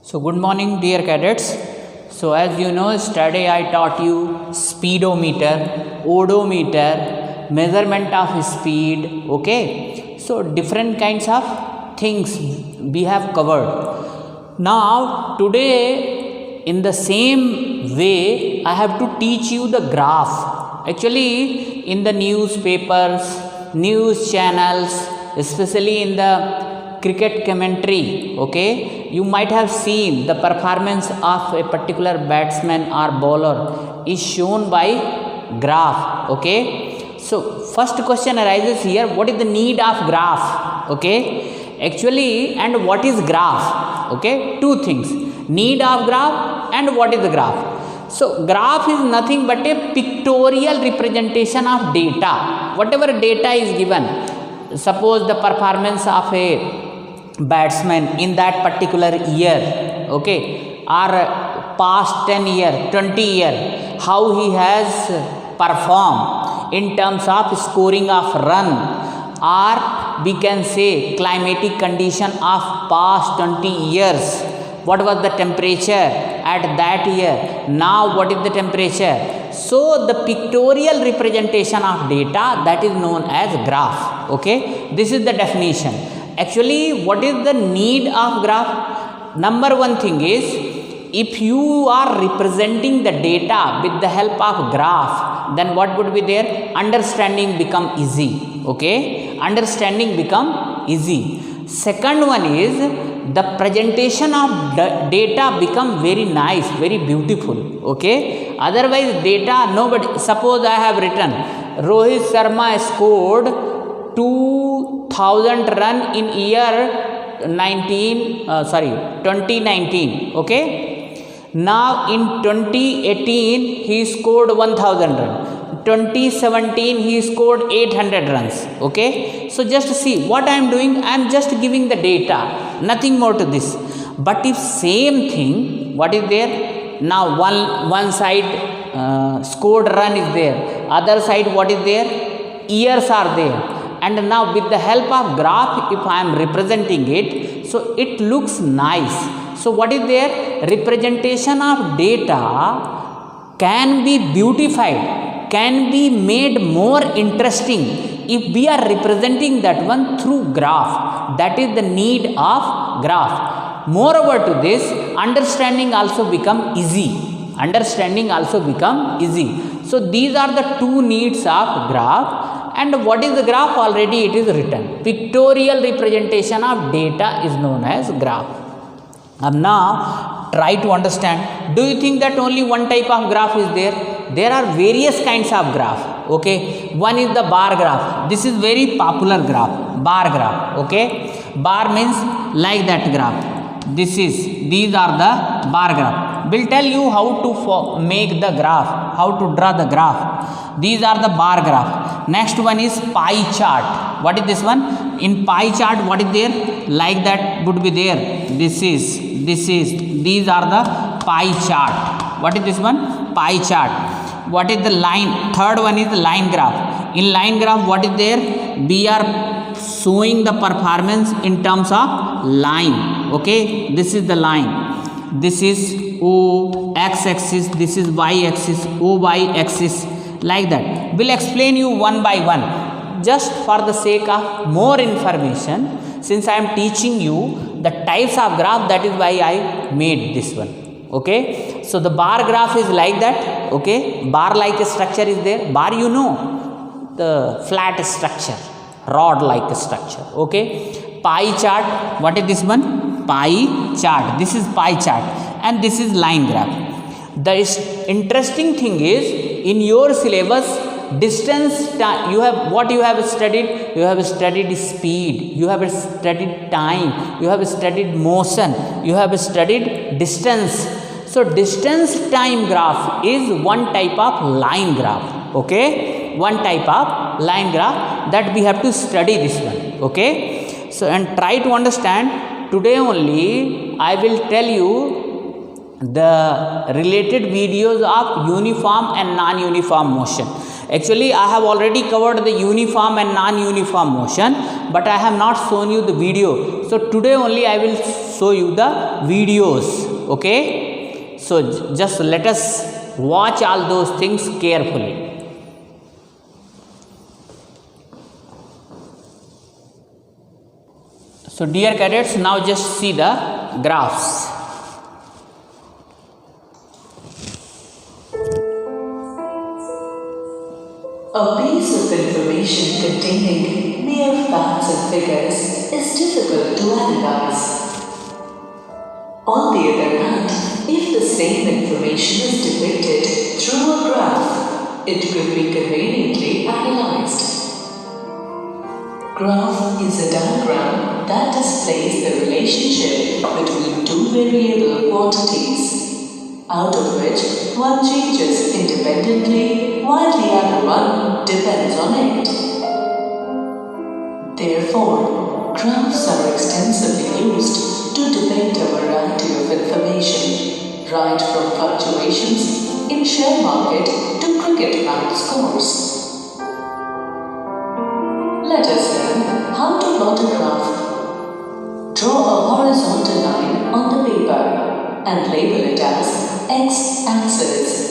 So good morning dear cadets. So as you know, yesterday I taught you speedometer, odometer, measurement of speed, okay. So different kinds of things we have covered. Now today in the same way I have to teach you the graph. Actually in the newspapers, news channels, especially in the cricket commentary, okay, you might have seen the performance of a particular batsman or bowler is shown by graph, okay. So first question arises here, what is the need of graph, okay, actually, and what is graph, okay, two things, need of graph and what is the graph. So graph is nothing but a pictorial representation of data, whatever data is given, suppose the performance of a batsman in that particular year, okay, or past 10 year, 20 year, how he has performed in terms of scoring of run, or we can say climatic condition of past 20 years, what was the temperature at that year, now what is the temperature. So the pictorial representation of data, that is known as graph, okay. This is the definition. Actually, what is the need of graph? Number one thing is, if you are representing the data with the help of graph, then what would be there? Understanding become easy, okay. Understanding become easy. Second one is, the presentation of data become very nice, very beautiful, okay. Otherwise data, nobody, suppose I have written Rohit Sharma scored 2000 run in year 2019, okay. Now in 2018 he scored 1000 run, 2017 he scored 800 runs, okay. So just see what I am doing, I am just giving the data, nothing more to this. But if same thing, what is there, now one side scored run is there, other side what is there, years are there, and now with the help of graph, if I am representing it, so it looks nice. So what is there, representation of data can be beautified, can be made more interesting if we are representing that one through graph. That is the need of graph. Moreover to this, understanding also become easy. Understanding also become easy. So these are the two needs of graph. And what is the graph? Already it is written. Pictorial representation of data is known as graph. Now try to understand. Do you think that only one type of graph is there? There are various kinds of graph, okay. One is the bar graph. This is very popular graph, bar graph, okay. Bar means like that graph. These are the bar graph. Will tell you how to make the graph, how to draw the graph. These are the bar graph. Next one is pie chart. What is this one? In pie chart, what is there? Like that would be there. These are the pie chart. What is this one? Pie chart. What is the line? Third one is the line graph. In line graph, what is there? We are showing the performance in terms of line, okay. This is the line. This is O x-axis, this is y-axis, OY-axis, like that. We'll explain you one by one. Just for the sake of more information, since I am teaching you the types of graph, that is why I made this one, okay. So the bar graph is like that, okay. Bar like a structure is there. Bar, you know, the flat structure, rod like structure, okay. Pie chart, what is this one? Pie chart. This is pie chart. And this is line graph. The interesting thing is, in your syllabus, distance, you have studied? You have studied speed, you have studied time, you have studied motion, you have studied distance. So distance time graph is one type of line graph, okay. One type of line graph that we have to study this one, okay. So and try to understand. Today only I will tell you the related videos of uniform and non-uniform motion. Actually, I have already covered the uniform and non-uniform motion, but I have not shown you the video. So today only I will show you the videos. Okay, so just let us watch all those things carefully. So dear cadets, now just see the graphs. A piece of information containing mere facts and figures is difficult to analyze. On the other hand, if the same information is depicted through a graph, it could be conveniently analyzed. Graph is a diagram that displays the relationship between two variable quantities, out of which one changes independently while the other one depends on it. Therefore, graphs are extensively used to depict a variety of information, right from fluctuations in share market to cricket match scores. Let us learn how to plot a graph. Draw a horizontal line on the paper and label it as x-axis.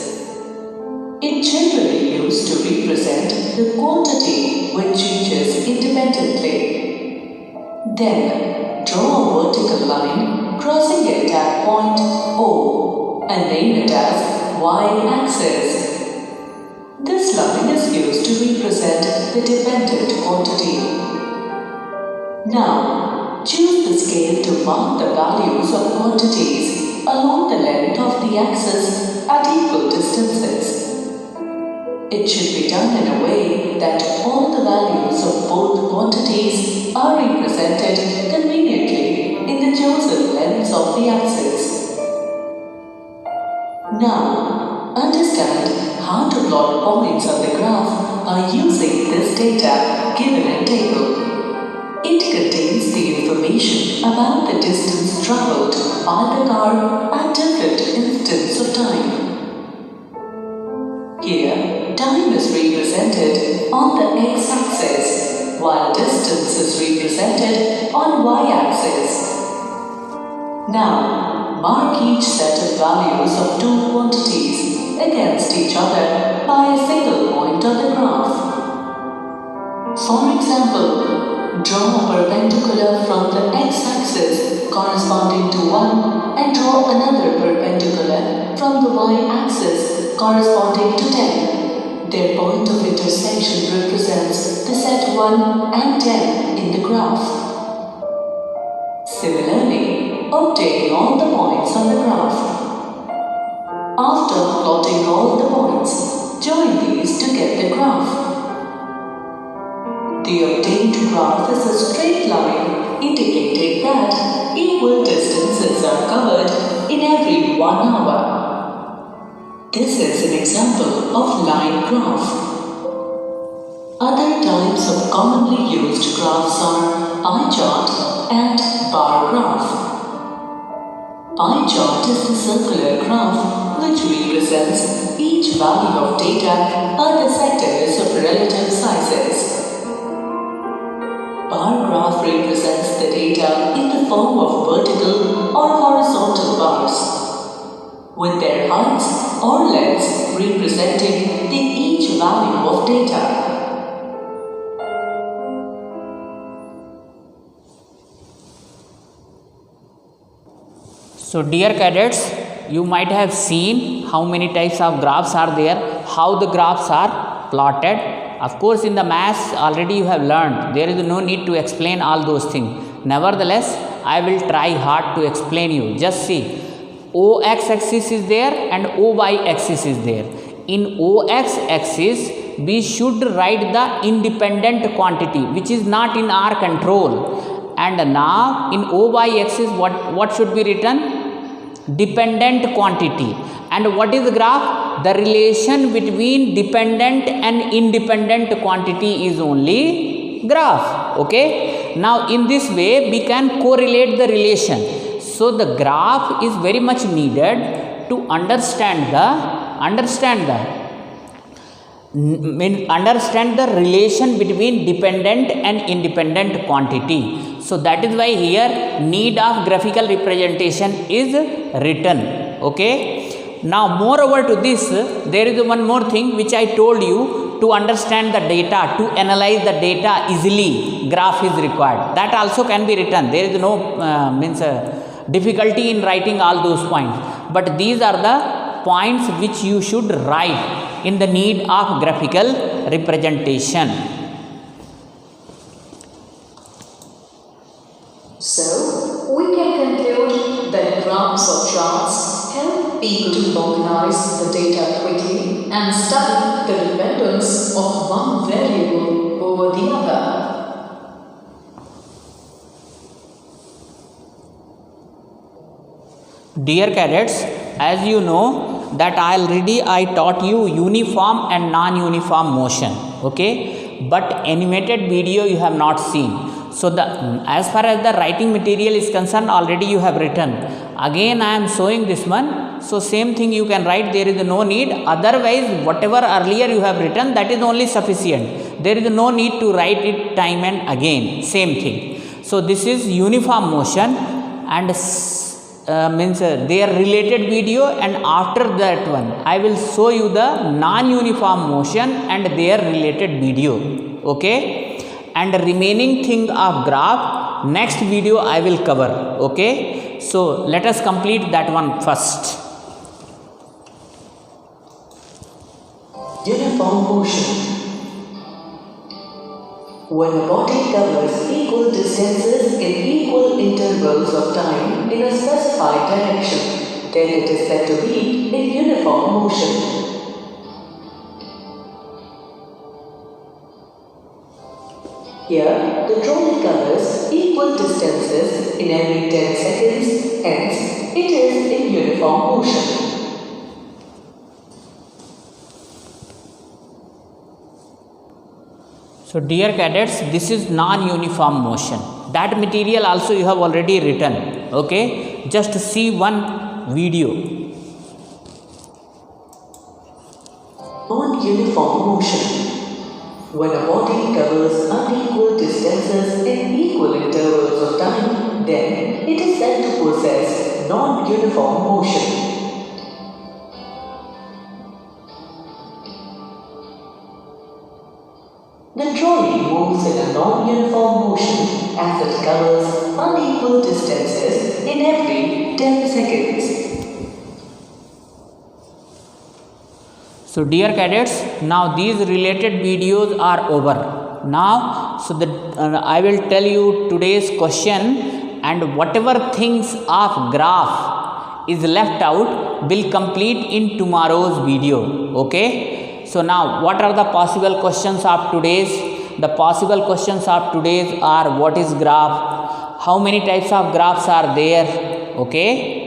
It generally used to represent the quantity which changes independently. Then, draw a vertical line crossing it at point O and name it as y-axis. This line is used to represent the dependent quantity. Now, choose the scale to mark the values of quantities along the length of the axis at equal distances. It should be done in a way that all the values of both quantities are represented conveniently in the chosen lengths of the axis. Now, understand how to plot points on the graph by using this data given in table. It contains the information about the distance travelled by the car at different instants of time. Here, time is represented on the x-axis, while distance is represented on y-axis. Now, mark each set of values of two quantities against each other by a single point on the graph. For example, draw a perpendicular from the x-axis corresponding to 1 and draw another perpendicular from the y-axis corresponding to 10. Their point of intersection represents the set 1 and 10 in the graph. Similarly, obtain all the points on the graph. After plotting all the points, join these to get the graph. The obtained graph is a straight line indicating that equal distances are covered in every 1 hour. This is an example of line graph. Other types of commonly used graphs are pie chart and bar graph. Pie chart is the circular graph which represents each value of data by the sectors of relative sizes. Bar graph represents the data in the form of vertical or horizontal bars, with their heights or lengths representing the each value of data. So dear cadets, you might have seen how many types of graphs are there, how the graphs are plotted. Of course, in the maths already you have learned. There is no need to explain all those things. Nevertheless, I will try hard to explain you. Just see, OX axis is there and OY axis is there. In OX axis, we should write the independent quantity which is not in our control. And now in OY axis, what should be written? Dependent quantity. And what is the graph? The relation between dependent and independent quantity is only graph. Okay. Now in this way we can correlate the relation. So the graph is very much needed to understand the understand the relation between dependent and independent quantity. So that is why here need of graphical representation is written. Okay. Now moreover to this, there is one more thing which I told you. To understand the data, to analyze the data easily, graph is required. That also can be written. There is no difficulty in writing all those points. But these are the points which you should write in the need of graphical representation. So, we can conclude that graphs or charts help people to organize the data quickly and study the dependence of one variable over the other. Dear cadets, as you know that I taught you uniform and non-uniform motion. Okay, but animated video you have not seen. So as far as the writing material is concerned, already you have written. Again I am showing this one. So same thing you can write. There is no need. Otherwise, whatever earlier you have written, that is only sufficient. There is no need to write it time and again. Same thing. So this is uniform motion and their related video, and after that one I will show you the non-uniform motion and their related video. Okay. And the remaining thing of graph, next video I will cover. Okay. So let us complete that one first. Uniform motion. When a body covers equal distances in equal intervals of time in a specified direction, then it is said to be in uniform motion. Here, the trolley covers equal distances in every 10 seconds, hence it is in uniform motion. So dear cadets, this is non-uniform motion. That material also you have already written. Okay, just see one video. Non-uniform motion. When a body covers unequal distances in equal intervals of time, then it is said to possess non-uniform motion. The trolley moves in a non-uniform motion as it covers unequal distances in every 10 seconds. So dear cadets, now these related videos are over. Now, so I will tell you today's question, and whatever things of graph is left out will complete in tomorrow's video. Okay. So now what are the possible questions of today's? The possible questions of today's are: what is graph? How many types of graphs are there? Okay.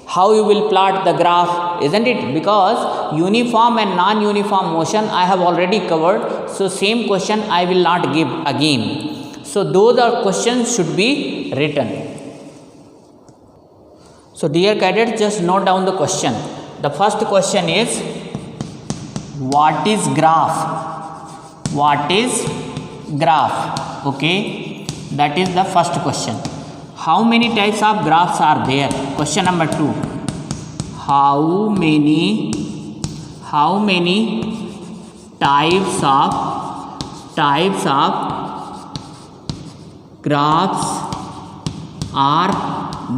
How you will plot the graph, isn't it? Because uniform and non-uniform motion I have already covered. So same question I will not give again. So those are questions should be written. So dear cadets, just note down the question. The first question is: what is graph? What is graph? Okay, that is the first question. How many types of graphs are there? Question number 2. How many types of graphs are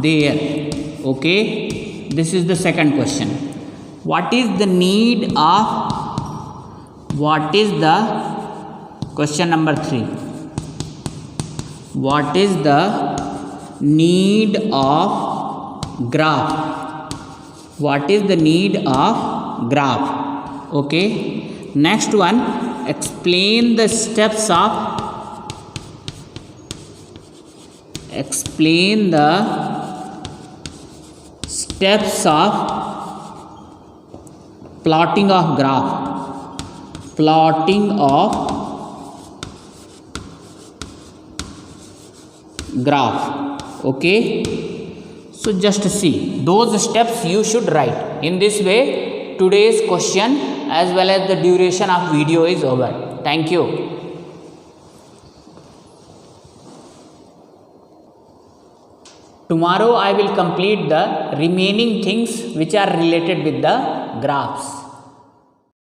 there? Okay, this is the second question. What is the need of? What is the question number 3? What is the need of graph? What is the need of graph? Okay. Next one, explain the steps of plotting of graph. Plotting of graph. Okay. So just see those steps you should write. In this way today's question as well as the duration of video is over. Thank you. Tomorrow I will complete the remaining things which are related with the graphs.